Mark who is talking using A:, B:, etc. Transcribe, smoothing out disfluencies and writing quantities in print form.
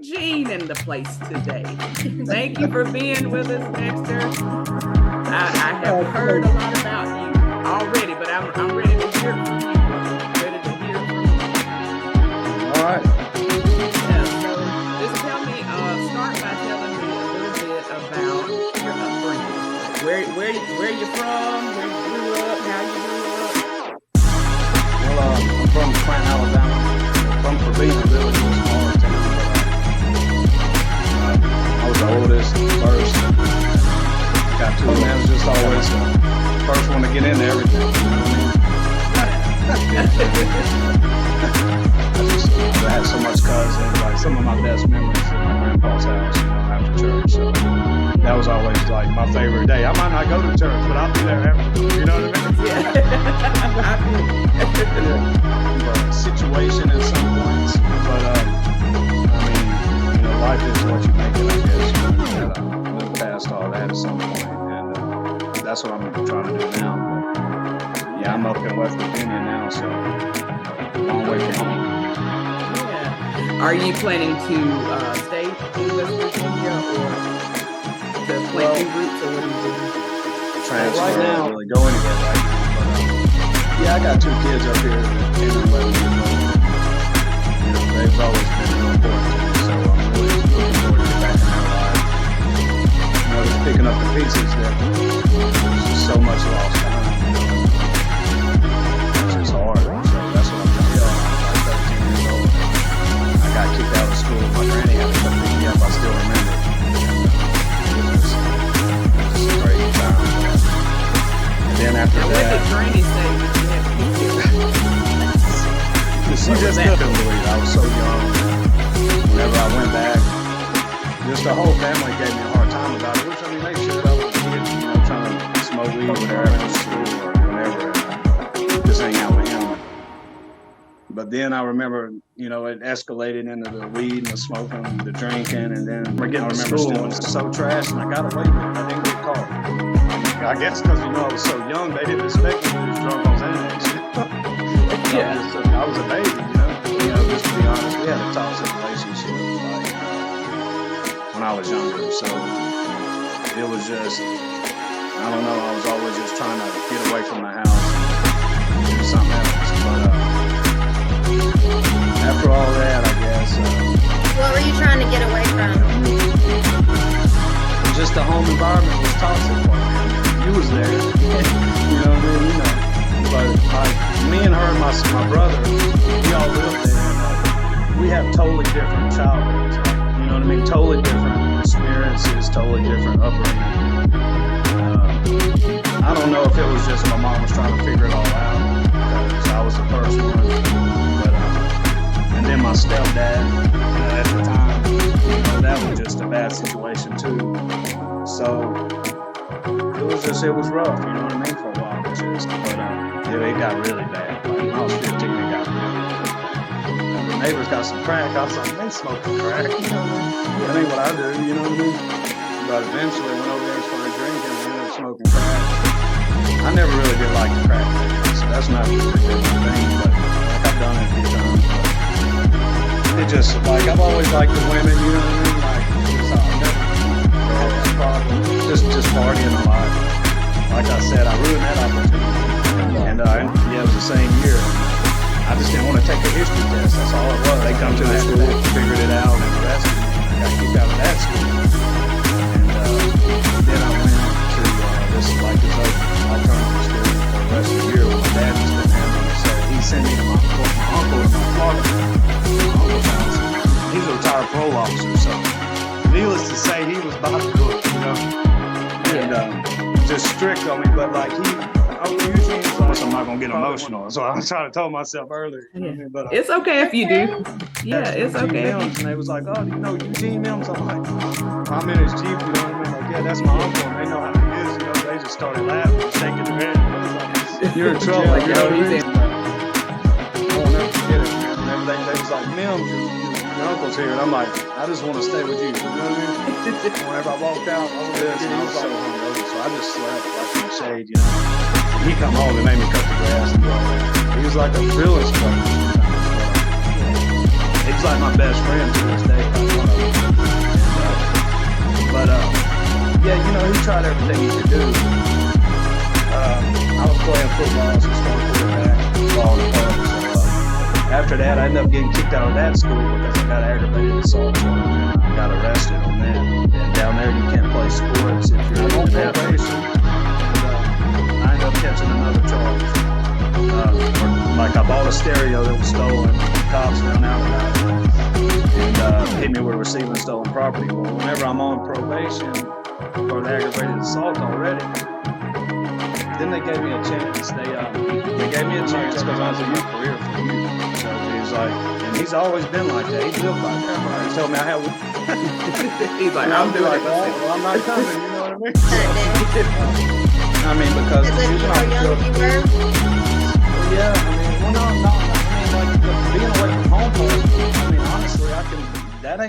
A: Eugene in the place today. Thank you for being with us, Dexter. I have heard a lot about you already, but I'm ready to hear from you.
B: All right.
A: Yeah, so just tell me, start by telling me a little bit about your upbringing. Where you from? Where you grew up? How you grew up?
B: Well, I'm from Clinton, Alabama. From Covina, really small town. I was the oldest, first. Got two, man. I was just always the first one to get into everything. You know what I mean? I had so much cousins, like some of my best memories at my grandpa's house, after church. So that was always like my favorite day. I might not go to church, but I'll be there after. You know what I mean?
A: Yeah.
B: But situation at some points. But I mean, life is what you make it, I guess. You gotta move past all that at some point, and that's what I'm trying to do now. But, yeah, I'm up in West Virginia now, so long way from home.
A: Yeah. Are you planning to stay in West Virginia or to play new groups, or what are you doing?
B: Transfer right now, really go anywhere right now. But yeah, I got two kids up here that 10 and 11 years old. They've always been real important to me, so I'm really looking forward to get back in their life. Just picking up the pieces that there's just so much lost time. It's just hard. So that's what I'm trying to do. I'm like 13 years old. I got kicked out of school. My granny had to come pick me up. I still remember. It was just a crazy time. And then after
A: now,
B: that,
A: what did Granny say when you had to kick you?
B: She just couldn't believe it. I was so young. Whenever I went back, just the whole family gave me a hard time about it, which I mean, they should. I was a kid, trying to smoke weed whenever after school or whenever, just hang out with him. But then I remember, it escalated into the weed and the smoking, the drinking, and then I remember school was so trash, and I got away with it. I didn't get caught. I guess because, I was so young, they didn't expect me to be drunk on Xanax.
A: Yeah.
B: I was a baby, just to be honest. We had a toxic relationship, when I was younger. So it was just, I don't know, I was always just trying to get away from the house and do something else. But after all that, I guess.
C: What were you trying to get away from?
B: Just the home environment was toxic for me. You was there. You know what I mean? But me and her and my brother, we all lived there. And, we have totally different childhoods. You know what I mean? Totally different experiences, totally different upbringing. I don't know if it was just my mom was trying to figure it all out because I was the first one. But, and then my stepdad at the time, that was just a bad situation too. So it was rough, you know what I mean, for a while. But it got really bad. Like, when I was 15, it got really bad. And the neighbors got some crack. I was like, they smoking crack, you know what I mean? That ain't what I do, you know what I mean? But eventually, I went over there and started drinking and ended up smoking crack. I never really did like the crack thing, so that's not really my thing, but I've done it a few times. But it just, I've always liked the women, you know what I mean? I've never had that problem. Just partying a lot. Like I said, I ruined that opportunity. And it was the same year. I just didn't want to take a history test. That's all it was. They come to the school, figured it out, and arrested me. I got kicked out of that school. And then I went to this alternative school for the rest of the year with my dad just been handling it. So he sent me to my uncle in Florida. My uncle's house. He's a retired parole officer, so needless to say, he was about to do it, And just strict on me, but usually I'm not gonna get emotional. So I was trying to tell myself earlier. You know what I mean? But,
A: it's okay if you do. Yeah, it's okay.
B: And they was like, oh, do you know Eugene Mims? I'm like, I'm in his Jeep, you know what I mean? Like, yeah, that's my uncle, and they know how he is, They just started laughing and shaking their head. I was like, you're in trouble, you know what I mean? I won't never forget it, man. And everything, they was like, Mims, your uncle's here, and I'm like, I just want to stay with you. You know what I mean? Whenever I walked out, I was so hungover, so I just slept in the shade, He come home and made me cut the grass and do all that. He was like a drill instructor. He's like my best friend to this day. tried everything he could do. I was playing football, so starting quarterback, ball and club. So, after that, I ended up getting kicked out of that school because I got aggravated assault charge and I got arrested on that. And down there, you can't play sports if you're on probation. I ended up catching another charge. Like I bought a stereo that was stolen. Cops found out about it and hit me with receiving stolen property. Well, whenever I'm on probation for the aggravated assault already, then they gave me a chance. They gave me a chance because I was in my career for years. So he's like, and he's always been like that. He's lived like that. He told me I have.
A: He's like, I'm doing it.
B: Well, I'm not coming. You know what I mean?
C: Goddamn.
B: I mean, because
C: Is it
B: usually
C: how
B: I'm
C: young you were?
B: yeah, I mean, well, no, I mean, like being away from home. I mean, honestly, that ain't.